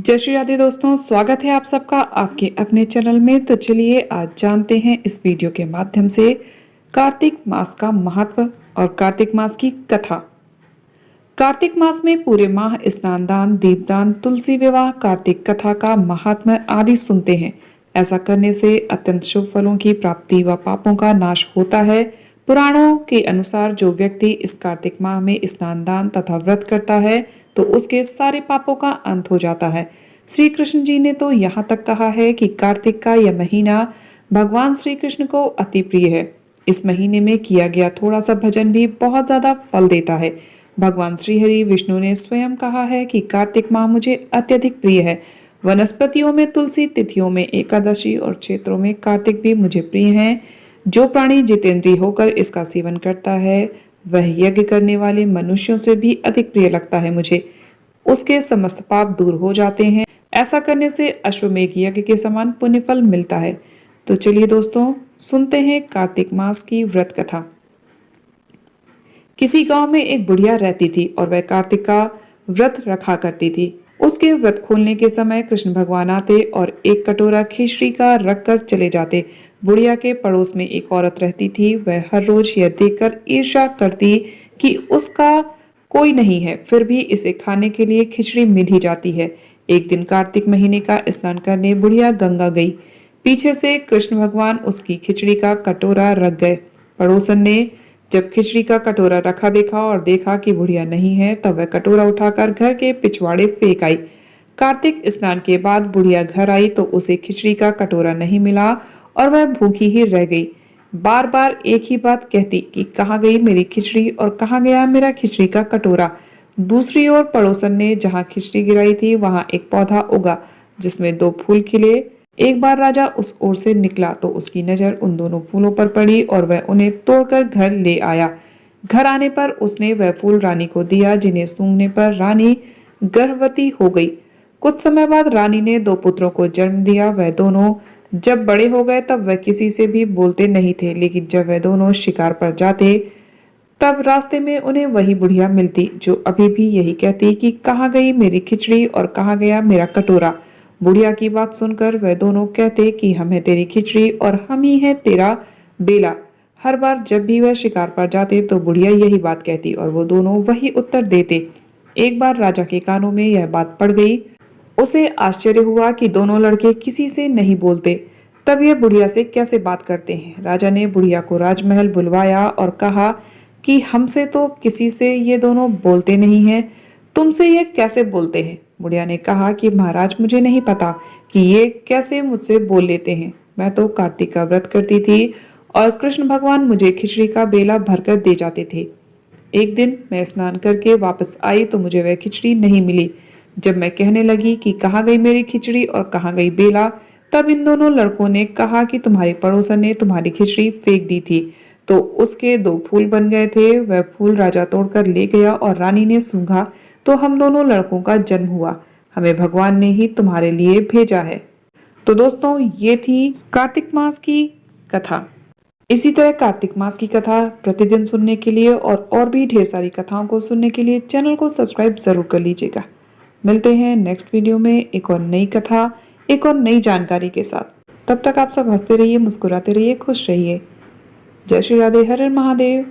जय श्री राधे दोस्तों, स्वागत है आप सबका आपके अपने चैनल में। तो चलिए आज जानते हैं इस वीडियो के माध्यम से कार्तिक मास का महत्व और कार्तिक मास की कथा। कार्तिक मास में पूरे माह स्नान दान, दीपदान, तुलसी विवाह, कार्तिक कथा का महात्म्य आदि सुनते हैं। ऐसा करने से अत्यंत शुभ फलों की प्राप्ति व पापों का नाश होता है। पुराणों के अनुसार जो व्यक्ति इस कार्तिक माह में स्नान दान तथा व्रत करता है तो उसके सारे पापों का अंत हो जाता है। श्री कृष्ण जी ने तो यहाँ तक कहा है कि कार्तिक का यह महीना भगवान श्री कृष्ण को अति प्रिय है। इस महीने में किया गया थोड़ा सा भजन भी बहुत ज्यादा फल देता है। भगवान श्री हरि विष्णु ने स्वयं कहा है कि कार्तिक माह मुझे अत्यधिक प्रिय है। वनस्पतियों में तुलसी, तिथियों में एकादशी और क्षेत्रों में कार्तिक भी मुझे प्रिय हैं। जो प्राणी जितेंद्रिय होकर इसका सेवन करता है वह यज्ञ करने वाले मनुष्यों से भी अधिक प्रिय लगता है मुझे। उसके समस्त पाप दूर हो जाते हैं। ऐसा करने से अश्वमेघ यज्ञ के समान पुण्य फल मिलता है। तो चलिए दोस्तों सुनते हैं कार्तिक मास की व्रत कथा। किसी गांव में एक बुढ़िया रहती थी और वह कार्तिक का व्रत रखा करती थी। उसके व्रत खोलने के समय कृष्ण भगवान आते और एक कटोरा खिचड़ी का रख कर चले जाते। बुढ़िया के पड़ोस में एक औरत रहती थी। वह हर रोज यह देखकर ईर्ष्या करती कि उसका कोई नहीं है, फिर भी इसे खाने के लिए खिचड़ी मिल ही जाती है। एक दिन कार्तिक महीने का स्नान करने बुढ़िया गंगा गई। पीछे से कृष्ण भगवान उसकी खिचड़ी का कटोरा रख गए। पड़ोसन ने जब खिचड़ी का कटोरा रखा देखा और देखा कि बुढ़िया नहीं है, तब वह कटोरा उठाकर घर के पिछवाड़े फेंक आई। कार्तिक स्नान के बाद बुढ़िया घर आई तो उसे खिचड़ी का कटोरा नहीं मिला और वह भूखी ही रह गई। बार बार एक ही बात कहती कि कहाँ गई मेरी खिचड़ी और कहाँ गया मेरा खिचड़ी का कटोरा। दूसरी ओर पड़ोसन ने जहाँ खिचड़ी गिराई थी वहां एक पौधा उगा जिसमें 2 फूल खिले। एक बार राजा उस ओर से निकला तो उसकी नजर उन दोनों फूलों पर पड़ी और वह उन्हें तोड़कर घर ले आया। घर आने पर उसने वह फूल रानी को दिया, जिन्हें सूंघने पर रानी गर्भवती हो गई। कुछ समय बाद रानी ने 2 पुत्रों को जन्म दिया। वह दोनों जब बड़े हो गए तब वह किसी से भी बोलते नहीं थे, लेकिन जब वह दोनों शिकार पर जाते तब रास्ते में उन्हें वही बुढ़िया मिलती जो अभी भी यही कहती कि कहाँ गई मेरी खिचड़ी और कहाँ गया मेरा कटोरा। बुढ़िया की बात सुनकर वह दोनों कहते कि हम है तेरी खिचड़ी और हम ही है तेरा बेला। हर बार जब भी वह शिकार पर जाते तो बुढ़िया यही बात कहती और वो दोनों वही उत्तर देते। एक बार राजा के कानों में यह बात पड़ गई। उसे आश्चर्य हुआ कि दोनों लड़के किसी से नहीं बोलते, तब ये बुढ़िया से कैसे बात करते हैं। राजा ने बुढ़िया को राजमहल बुलवाया और कहा कि हमसे तो किसी से ये दोनों बोलते नहीं हैं, तुमसे ये कैसे बोलते हैं। बुढ़िया ने कहा कि महाराज मुझे नहीं पता कि ये कैसे मुझसे बोल लेते हैं। मैं तो कार्तिक का व्रत करती थी और कृष्ण भगवान मुझे खिचड़ी का बेला भरकर दे जाते थे। एक दिन मैं स्नान करके वापस आई तो मुझे वह खिचड़ी नहीं मिली। जब मैं कहने लगी कि कहाँ गई मेरी खिचड़ी और कहाँ गई बेला, तब इन दोनों लड़कों ने कहा कि तुम्हारी पड़ोसन ने तुम्हारी खिचड़ी फेंक दी थी तो उसके 2 फूल बन गए थे। वह फूल राजा तोड़कर ले गया और रानी ने सूंघा तो हम दोनों लड़कों का जन्म हुआ। हमें भगवान ने ही तुम्हारे लिए भेजा है। तो दोस्तों ये थी कार्तिक मास की कथा। इसी तरह कार्तिक मास की कथा प्रतिदिन सुनने के लिए और भी ढेर सारी कथाओं को सुनने के लिए चैनल को सब्सक्राइब जरूर कर लीजिएगा। मिलते हैं नेक्स्ट वीडियो में एक और नई कथा, एक और नई जानकारी के साथ। तब तक आप सब हंसते रहिए, मुस्कुराते रहिए, खुश रहिए। जय श्री राधे, हर हर महादेव।